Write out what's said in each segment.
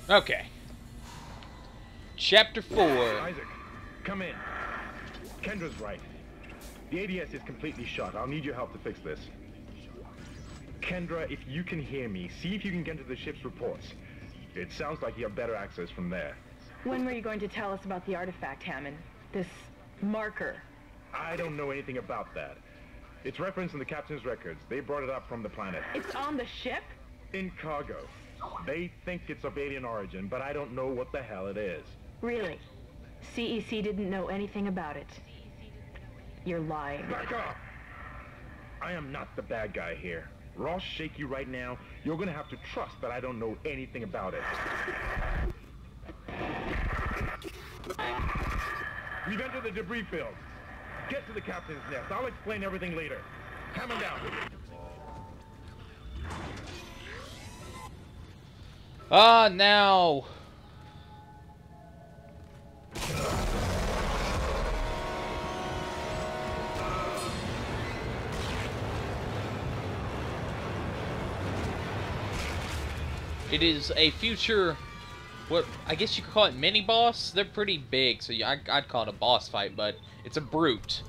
Okay. Chapter 4. Isaac, come in. Kendra's right. The ADS is completely shut. I'll need your help to fix this. Kendra, if you can hear me, see if you can get to the ship's reports. It sounds like you have better access from there. When were you going to tell us about the artifact, Hammond? This marker? I don't know anything about that. It's referenced in the captain's records. They brought it up from the planet. It's on the ship? In cargo. They think it's of alien origin, but I don't know what the hell it is. Really? CEC didn't know anything about it. You're lying. Back up! I am not the bad guy here. Ross shake you right now. You're gonna have to trust that I don't know anything about it. We've entered the debris field. Get to the captain's nest. I'll explain everything later. Coming down. Ah, now. It is a future, what I guess you could call it mini-boss. They're pretty big, so I'd call it a boss fight, but it's a brute.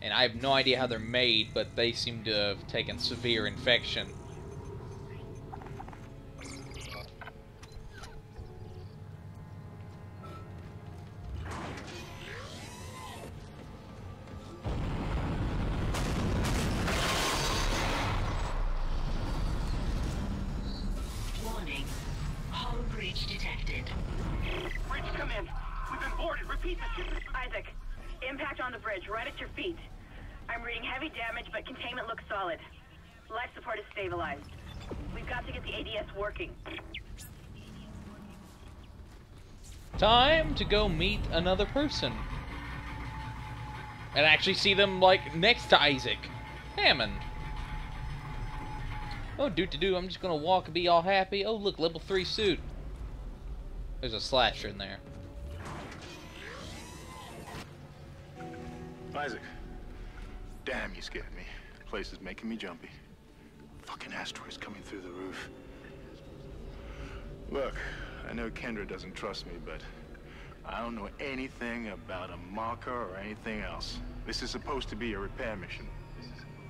And I have no idea how they're made, but they seem to have taken severe infection. Isaac, impact on the bridge, right at your feet. I'm reading heavy damage, but containment looks solid. Life support is stabilized. We've got to get the ADS working. Time to go meet another person. And actually see them, like, next to Isaac. Hammond. Oh, do-do-do, I'm just gonna walk and be all happy. Oh, look, level 3 suit. There's a slasher in there. Isaac. Damn, you scared me. The place is making me jumpy. Fucking asteroids coming through the roof. Look, I know Kendra doesn't trust me, but I don't know anything about a marker or anything else. This is supposed to be a repair mission.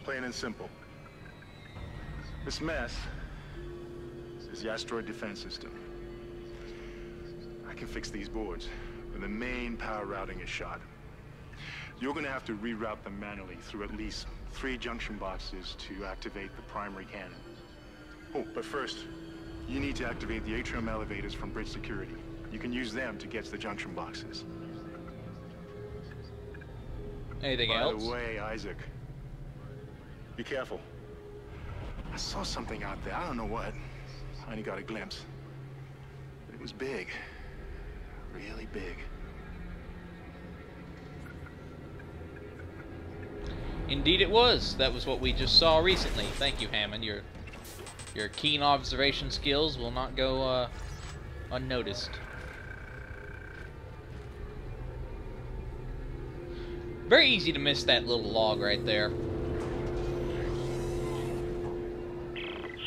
Plain and simple. This mess is the asteroid defense system. I can fix these boards, but the main power routing is shot. You're gonna have to reroute them manually through at least 3 junction boxes to activate the primary cannon. Oh, but first, you need to activate the atrium elevators from bridge security. You can use them to get to the junction boxes. Anything else? By the way, Isaac, be careful. I saw something out there. I don't know what. I only got a glimpse. But it was big. Really big. Indeed it was. That was what we just saw recently. Thank you, Hammond. Your keen observation skills will not go unnoticed. Very easy to miss that little log right there.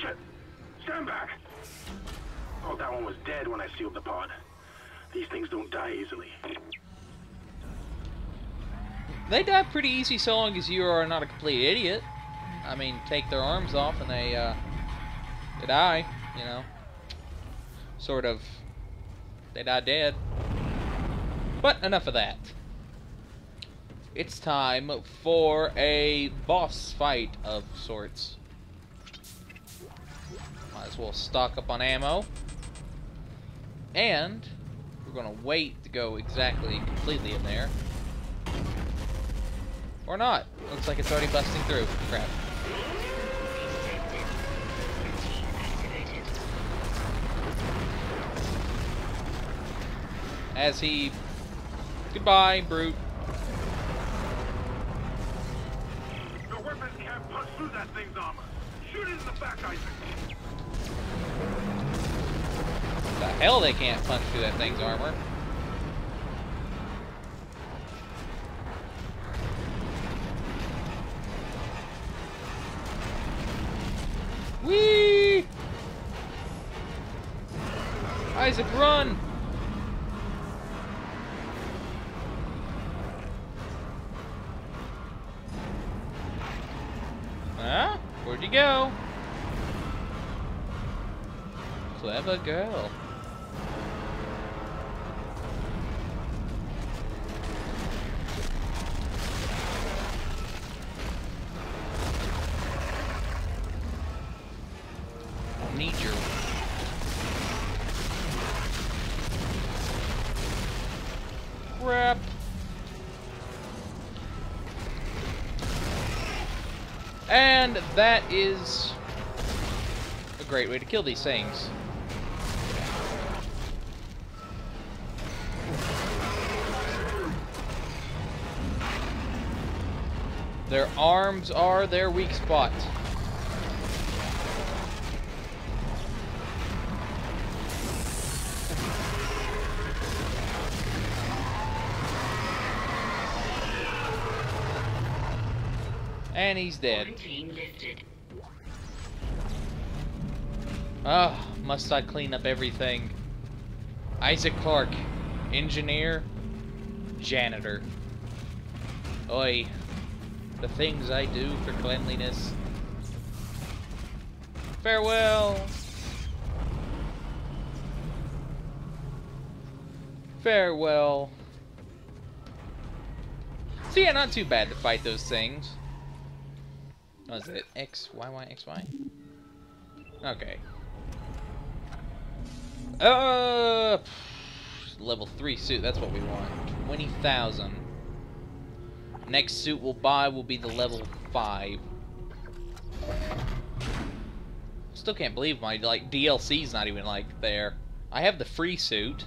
Shit! Stand back! Oh, that one was dead when I sealed the pod. These things don't die easily. They die pretty easy so long as you are not a complete idiot. I mean, take their arms off and they die, you know. Sort of. They die dead. But enough of that. It's time for a boss fight of sorts. Might as well stock up on ammo. And we're gonna wait to go completely in there. Or not. Looks like it's already busting through. Crap. As he... Goodbye, brute. Your weapons can't punch through that thing's armor. Shoot it in the back, Isaac. The hell they can't punch through that thing's armor. Whee! Isaac, run! Huh? Where'd you go? Clever girl. Need your... crap. And that is a great way to kill these things. Their arms are their weak spot. And he's dead. Ah, must I clean up everything? Isaac Clarke, engineer, janitor. Oi, the things I do for cleanliness. Farewell. Farewell. So yeah, not too bad to fight those things. What is it? X, Y, Y, X, Y? Okay. Level 3 suit, that's what we want. 20,000. Next suit we'll buy will be the level 5. Still can't believe my, like, DLC's not even, like, there. I have the free suit.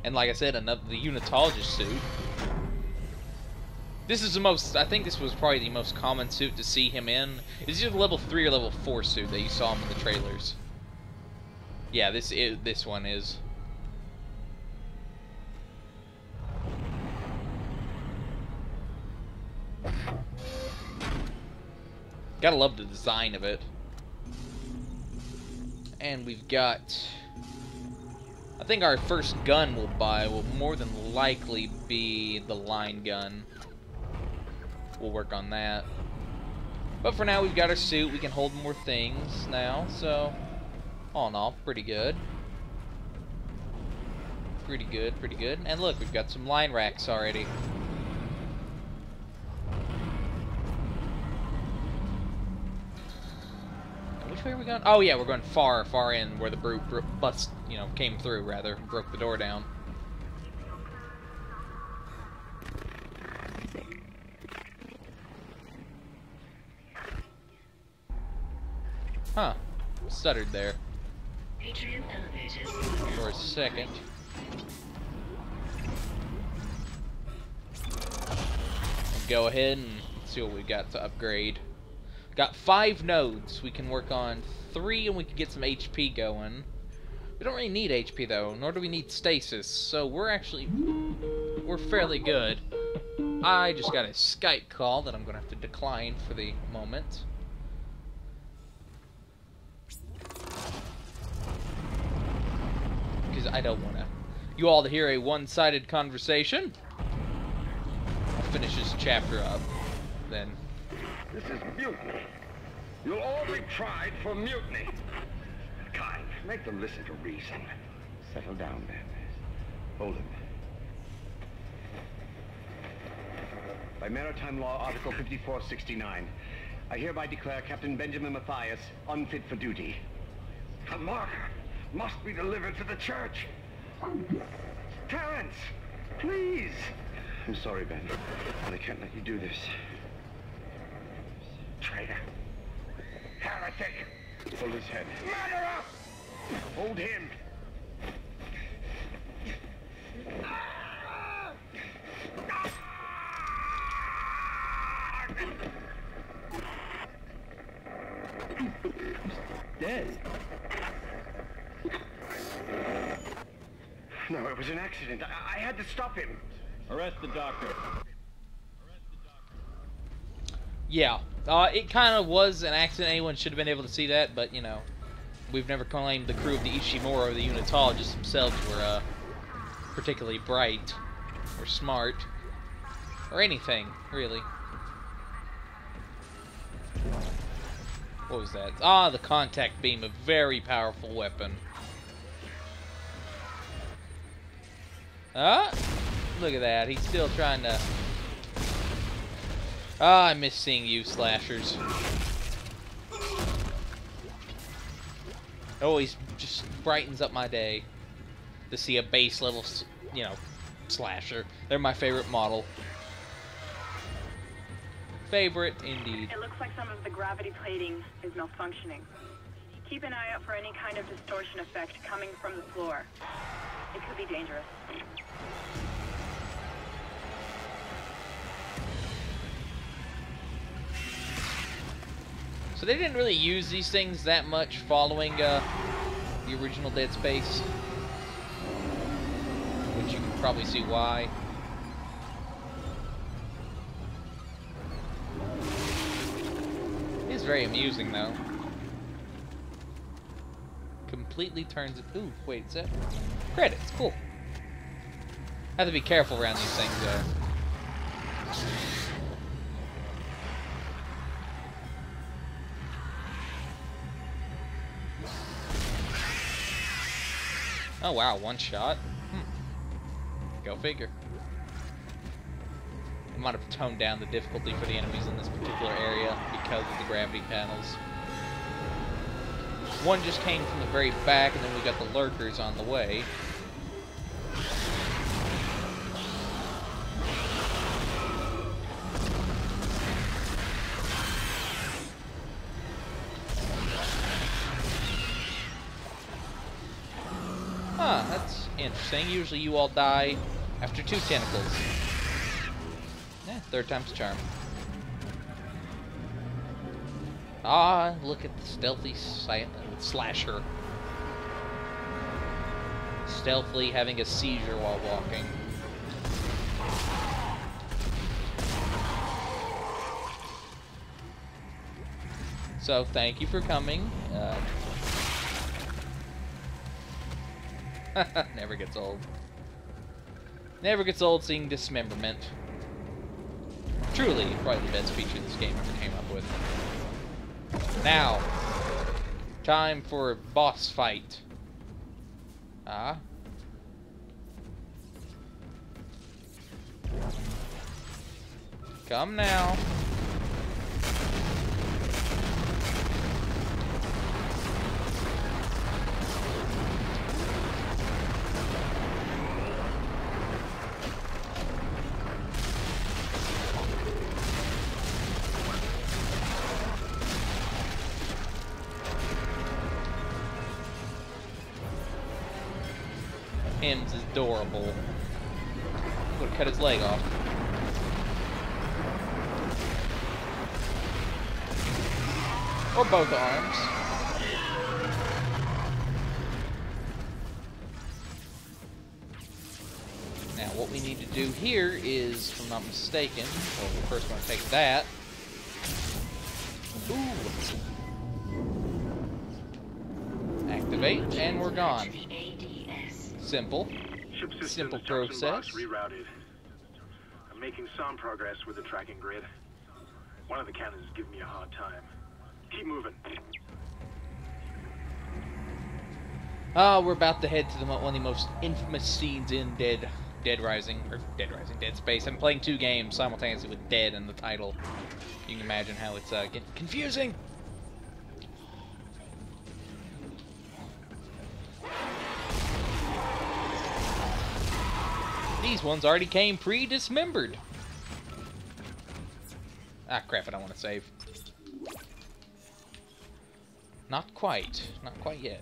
And like I said, the unitologist suit. This is the most, I think this was probably the most common suit to see him in. It's either level 3 or level 4 suit that you saw him in the trailers. Yeah, this one is. Gotta love the design of it. And we've got... I think our first gun we'll buy will more than likely be the line gun. We'll work on that. But for now, we've got our suit. We can hold more things now, so... all in all, pretty good. Pretty good, pretty good. And look, we've got some line racks already. And which way are we going? Oh yeah, we're going far, far in where the brute bust, you know, came through, rather. Broke the door down. Huh. Stuttered there. For a second. Go ahead and see what we got to upgrade. Got 5 nodes. We can work on 3 and we can get some HP going. We don't really need HP though, nor do we need stasis. So we're fairly good. I just got a Skype call that I'm gonna have to decline for the moment. Because I don't want you all to hear a one-sided conversation. I'll finish this chapter up, then. This is mutiny. You'll all be tried for mutiny. Kind, make them listen to reason. Settle down, then. Hold him. By Maritime Law, Article 5469, I hereby declare Captain Benjamin Mathias unfit for duty. The marker must be delivered to the church. Terrence, please. I'm sorry, Ben, but I can't let you do this. Traitor. Heretic. Hold his head. Murderer! Hold him. He's dead. No, it was an accident. I had to stop him. Arrest the doctor. Yeah, it kind of was an accident. Anyone should have been able to see that, but, you know, we've never claimed the crew of the Ishimura or the Unitologists themselves were particularly bright or smart or anything, really. What was that? Ah, the contact beam, a very powerful weapon. Ah, look at that. He's still trying to... Ah, I miss seeing you, slashers. It always just brightens up my day to see a base level, you know, slasher. They're my favorite model. Favorite, indeed. It looks like some of the gravity plating is malfunctioning. Keep an eye out for any kind of distortion effect coming from the floor. It could be dangerous. So they didn't really use these things that much following the original Dead Space, which you can probably see why. It is very amusing, though. Completely turns it. Ooh, wait, is that credits? Cool. Have to be careful around these things, though. Oh wow, one shot. Go figure. I might have toned down the difficulty for the enemies in this particular area because of the gravity panels. One just came from the very back, and then we got the lurkers on the way. Huh, that's interesting. Usually you all die after 2 tentacles. Yeah, third time's a charm. Ah, look at the stealthy slasher. Stealthily having a seizure while walking. So, thank you for coming. Never gets old. Never gets old seeing dismemberment. Truly, probably the best feature this game ever came up with. Now, time for a boss fight. Ah. Come now. Him's is adorable. Would have cut his leg off. Or both arms. Now what we need to do here is, if I'm not mistaken, well, we're first going to take that. Ooh. Activate, and we're gone. Simple. Simple process. Rerouted. I'm making some progress with the tracking grid. One of the cannons is giving me a hard time. Keep moving. Oh, we're about to head to one of the most infamous scenes in Dead Space. I'm playing 2 games simultaneously with Dead in the title. You can imagine how it's getting confusing. These ones already came pre-dismembered. Ah, crap, I don't want to save. Not quite. Not quite yet.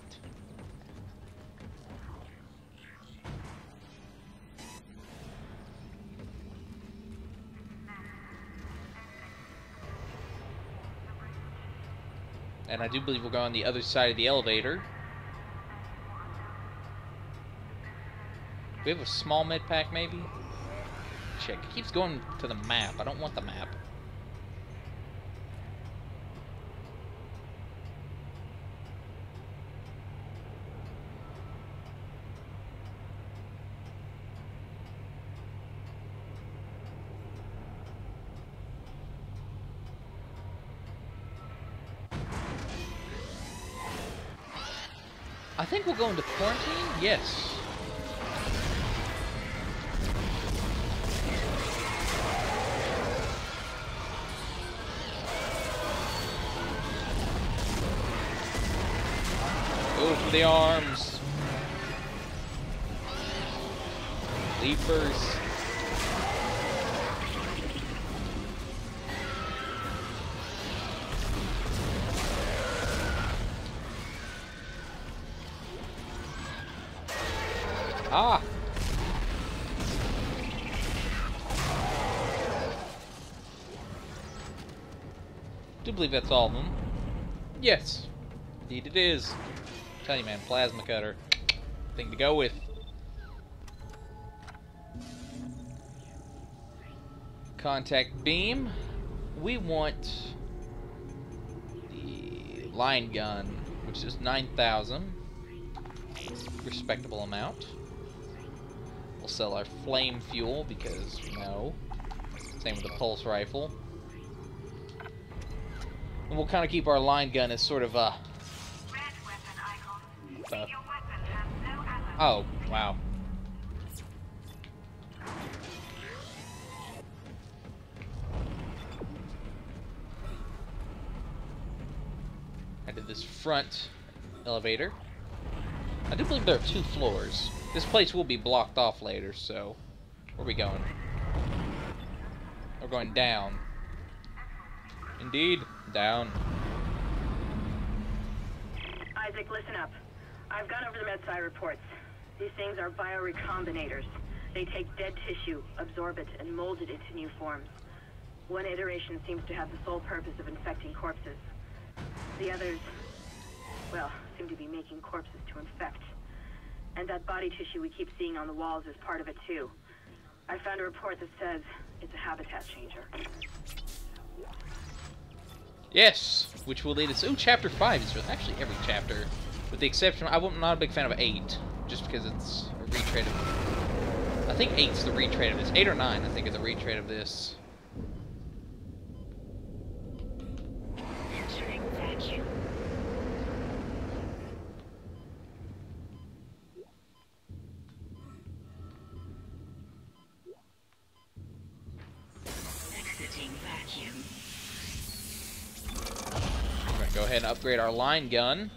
And I do believe we'll go on the other side of the elevator. We have a small med pack, maybe? Check. It keeps going to the map. I don't want the map. I think we'll go into quarantine? Yes. Go for the arms. Leapers. Ah! Do believe that's all of them. Yes. Indeed it is. I'm telling you, man, plasma cutter. Thing to go with. Contact beam. We want the line gun, which is 9,000. Respectable amount. We'll sell our flame fuel because, no. Same with the pulse rifle. And we'll kind of keep our line gun as sort of a... oh, wow. I did this front elevator. I do believe there are 2 floors. This place will be blocked off later, so... where are we going? We're going down. Indeed, down. Isaac, listen up. I've gone over the MedSci reports. These things are biorecombinators. They take dead tissue, absorb it, and mold it into new forms. One iteration seems to have the sole purpose of infecting corpses. The others, well, seem to be making corpses to infect. And that body tissue we keep seeing on the walls is part of it too. I found a report that says it's a habitat changer. Yes, which will lead us... ooh, chapter 5 is actually every chapter. With the exception... I'm not a big fan of 8, just because it's a retread of... I think 8's the retread of this. 8 or 9, I think, is a retread of this. Entering vacuum. Exiting vacuum. We're going to go ahead and upgrade our line gun.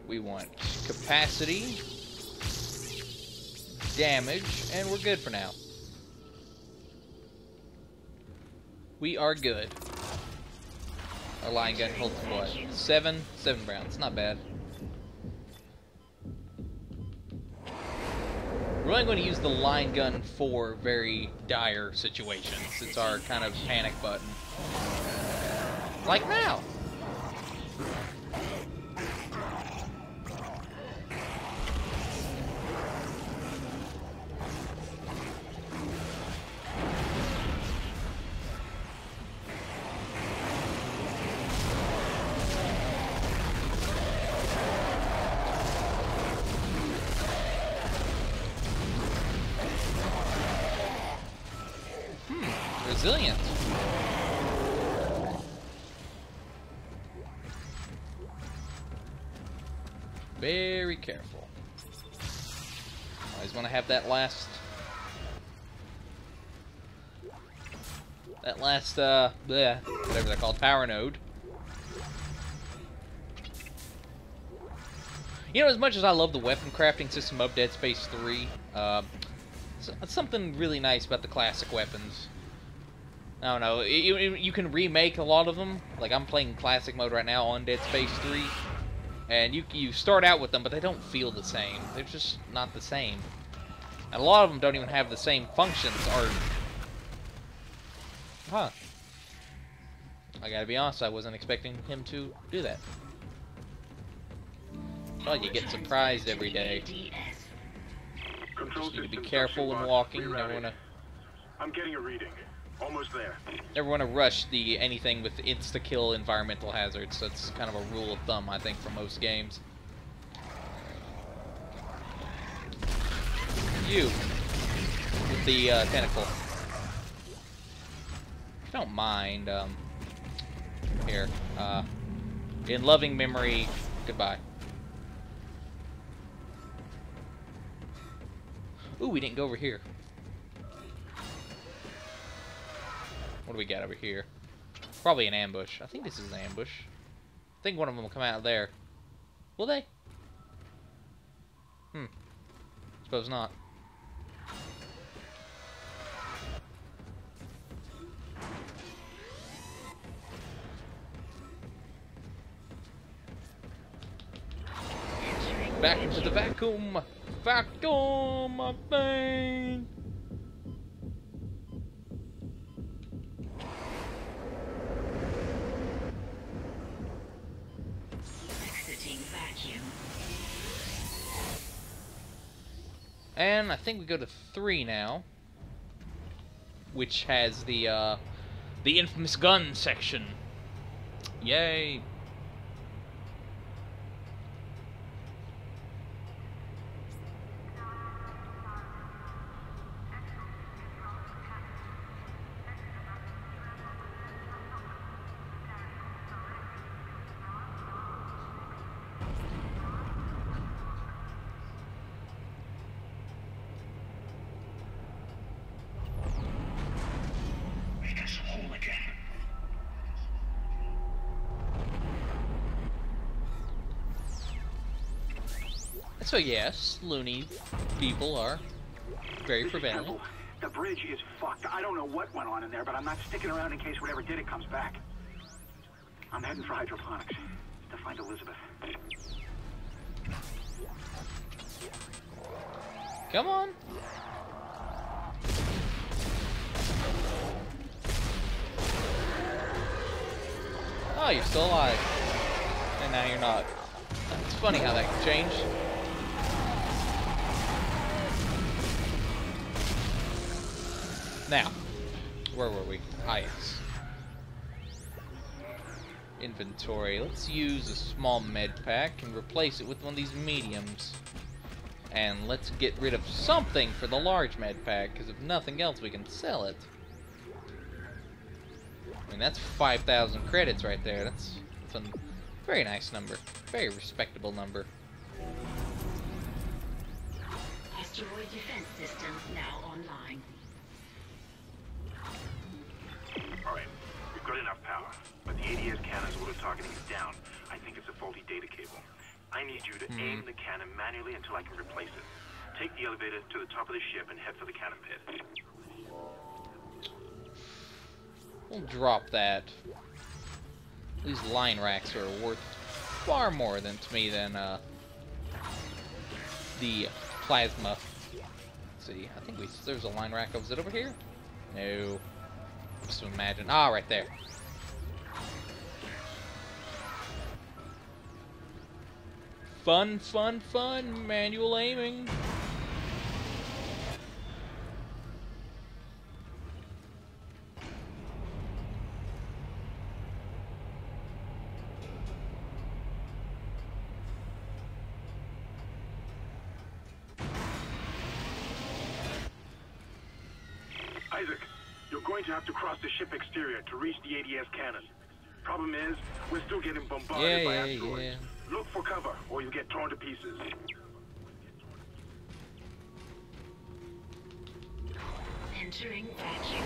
We want capacity, damage, and we're good for now. We are good. Our line gun holds what? 7 rounds. Not bad. We're only going to use the line gun for very dire situations. It's our kind of panic button. Like now. Resilient. Very careful. Always want to have that last whatever they're called, power node. You know, as much as I love the weapon crafting system of Dead Space 3, something really nice about the classic weapons. I don't know, you can remake a lot of them. Like, I'm playing classic mode right now on Dead Space 3. And you start out with them, but they don't feel the same. They're just not the same. And a lot of them don't even have the same functions, or... huh. I gotta be honest, I wasn't expecting him to do that. Oh, you get surprised every day. Just need to be careful when walking. You never wanna... I'm getting a reading. Almost there. Never want to rush anything with insta-kill environmental hazards. That's kind of a rule of thumb, I think, for most games. You with the tentacle. If you don't mind, here. In loving memory, goodbye. Ooh, we didn't go over here. What do we got over here? Probably an ambush. I think this is an ambush. I think one of them will come out of there. Will they? Suppose not. Back into the vacuum! Vacuum, my vein! Exiting vacuum. And I think we go to 3 now, which has the infamous gun section. Yay! So yes, loony people are very prevalent. The bridge is fucked. I don't know what went on in there, but I'm not sticking around in case whatever did it comes back. I'm heading for hydroponics to find Elizabeth. Come on. Oh, you're still alive. And now you're not. It's funny how that can change. Now, where were we? Ah, yes. Inventory. Let's use a small med pack and replace it with one of these mediums. And let's get rid of something for the large med pack, because if nothing else, we can sell it. I mean, that's 5,000 credits right there. That's a very nice number. Very respectable number. Asteroid defense system now online. Alright, we've got enough power, but the ADS cannon's auto-targeting is down. I think it's a faulty data cable. I need you to aim the cannon manually until I can replace it. Take the elevator to the top of the ship and head for the cannon pit. We'll drop that. These line racks are worth far more to me than the plasma. Let's see, I think there's a line rack. Was it over here? No. Just to imagine. Ah, right there. Fun, fun, fun. Manual aiming. Isaac, you're going to have to cross the ship exterior to reach the ADS cannon. Problem is, we're still getting bombarded by asteroids. Yeah. Look for cover, or you'll get torn to pieces. Entering vacuum.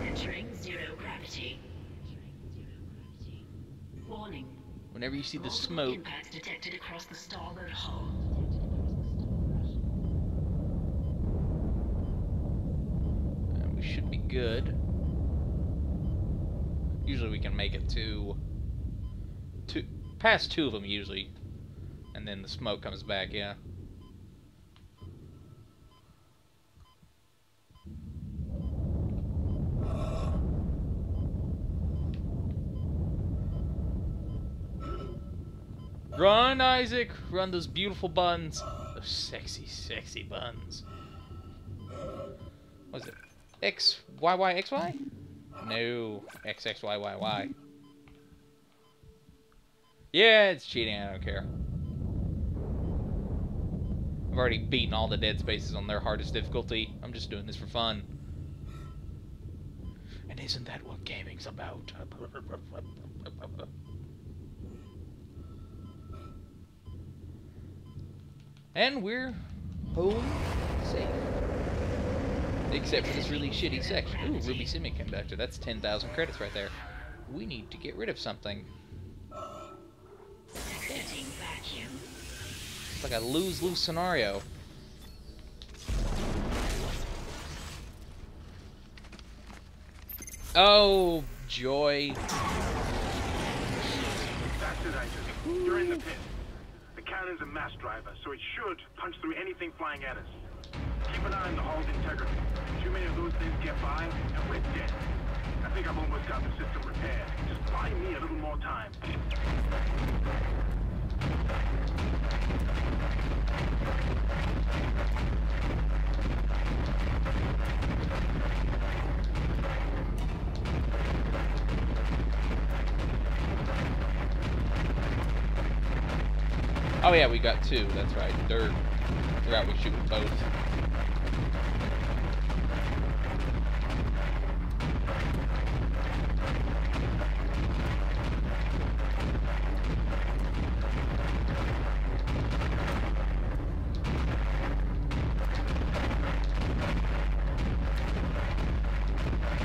Entering zero gravity. Warning. Whenever you see the Multiple smoke, impacts detected across the starboard hull. we should be good. Usually we can make it past 2 of them usually, and then the smoke comes back. Yeah. Run, Isaac! Run those beautiful buns. Those sexy, sexy buns. What is it? XYYXY? No. XXYYY. Yeah, it's cheating. I don't care. I've already beaten all the Dead Spaces on their hardest difficulty. I'm just doing this for fun. And isn't that what gaming's about? And we're home safe. Except for this really shitty section. Ooh, Ruby Semiconductor. That's 10,000 credits right there. We need to get rid of something. Exiting vacuum. It's like a lose-lose scenario. Oh, joy. That's it, Isaac. You're in the pit. The cannon's a mass driver, so it should punch through anything flying at us. Keep an eye on the hull's integrity. Too many of those things get by, and we're dead. I think I've almost got the system repaired. Just buy me a little more time. Oh yeah, we got two. That's right. Third. Forgot we shoot with both.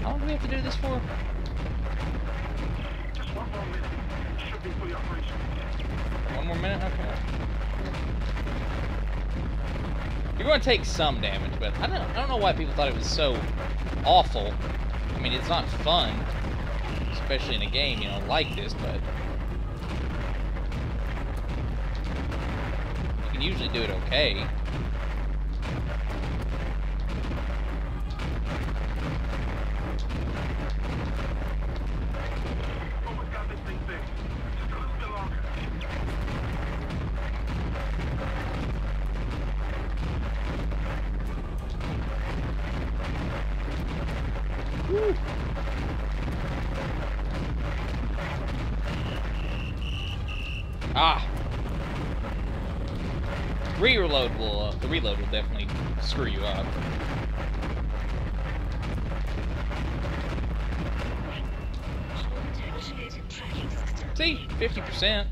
How long do we have to do this for? Just one more minute. Should be fully operational. 1 more minute? Okay. You're going to take some damage, but I don't know why people thought it was so awful. I mean, it's not fun, especially in a game, you know, like this, but you can usually do it okay. Almost got this thing fixed. Just a little bit longer. Woo. Ah! Reload will, the reload will definitely screw you up. See? 50%.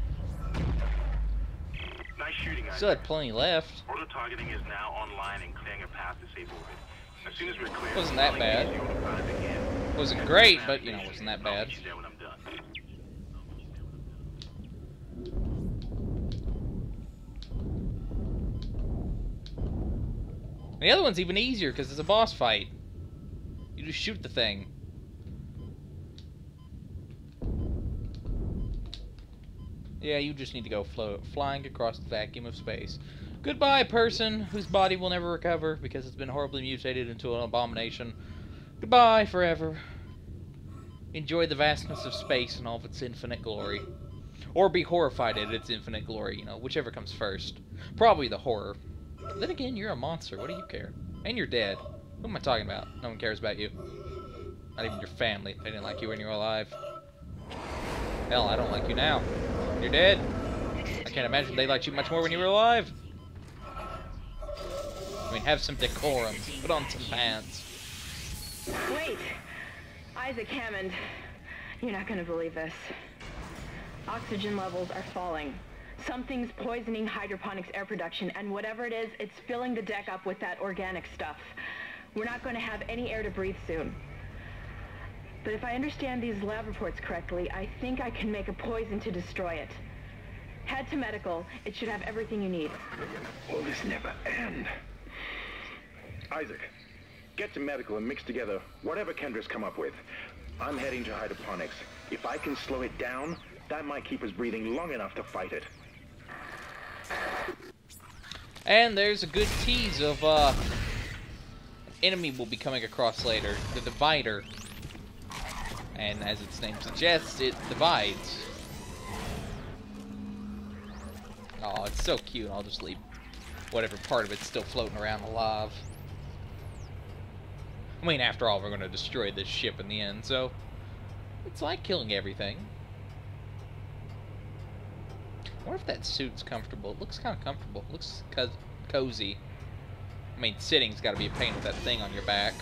Nice shooting, Isaac. Still had plenty left. Auto targeting is now online and clearing a path to safe orbit. As soon as we're clear, Wasn't that bad. Wasn't great, but, you know, wasn't that bad. When I'm done. The other one's even easier because it's a boss fight. You just shoot the thing. Yeah, you just need to go flying across the vacuum of space. Goodbye, person whose body will never recover because it's been horribly mutated into an abomination. Goodbye forever. Enjoy the vastness of space and all of its infinite glory. Or be horrified at its infinite glory, you know, whichever comes first. Probably the horror. Then again, you're a monster. What do you care? And you're dead. Who am I talking about? No one cares about you. Not even your family. They didn't like you when you were alive. Hell, I don't like you now. You're dead. I can't imagine they liked you much more when you were alive. I mean, have some decorum. Put on some pants. Wait! Isaac Hammond, you're not gonna believe this. Oxygen levels are falling. Something's poisoning hydroponics air production, and whatever it is, it's filling the deck up with that organic stuff. We're not going to have any air to breathe soon. But if I understand these lab reports correctly, I think I can make a poison to destroy it. Head to medical. It should have everything you need. Will this never end? Isaac, get to medical and mix together whatever Kendra's come up with. I'm heading to hydroponics. If I can slow it down, that might keep us breathing long enough to fight it. And there's a good tease of an enemy will be coming across later, the Divider. And as its name suggests, it divides. Oh, it's so cute. I'll just leave whatever part of it's still floating around alive. I mean, after all, we're going to destroy this ship in the end, so it's like killing everything. I wonder if that suit's comfortable. It looks kind of comfortable. It looks cozy. I mean, sitting's got to be a pain with that thing on your back.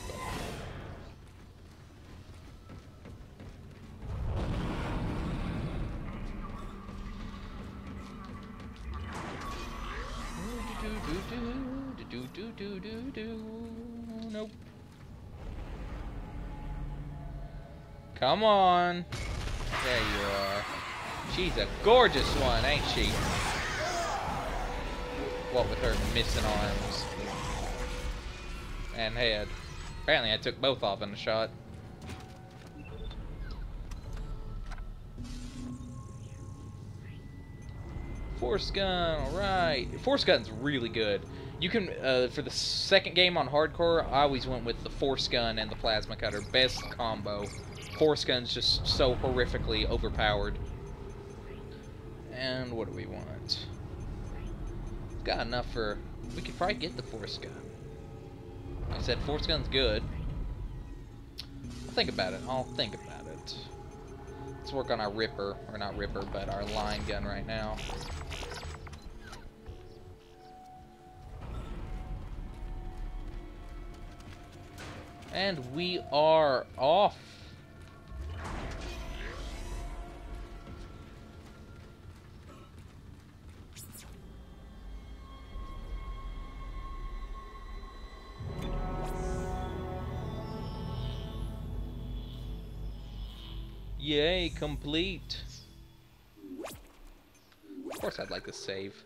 Nope. Come on. There you are. She's a gorgeous one, ain't she? What with her missing arms and head. Apparently I took both off in the shot. Force gun, alright. Force gun's really good. You can, for the second game on hardcore, I always went with the force gun and the plasma cutter. Best combo. Force gun's just so horrifically overpowered. And what do we want? Got enough for... We could probably get the force gun. Like I said, force gun's good. I'll think about it. I'll think about it. Let's work on our Ripper. Or not Ripper, but our line gun right now. And we are off. Yay, complete. Of course I'd like to save.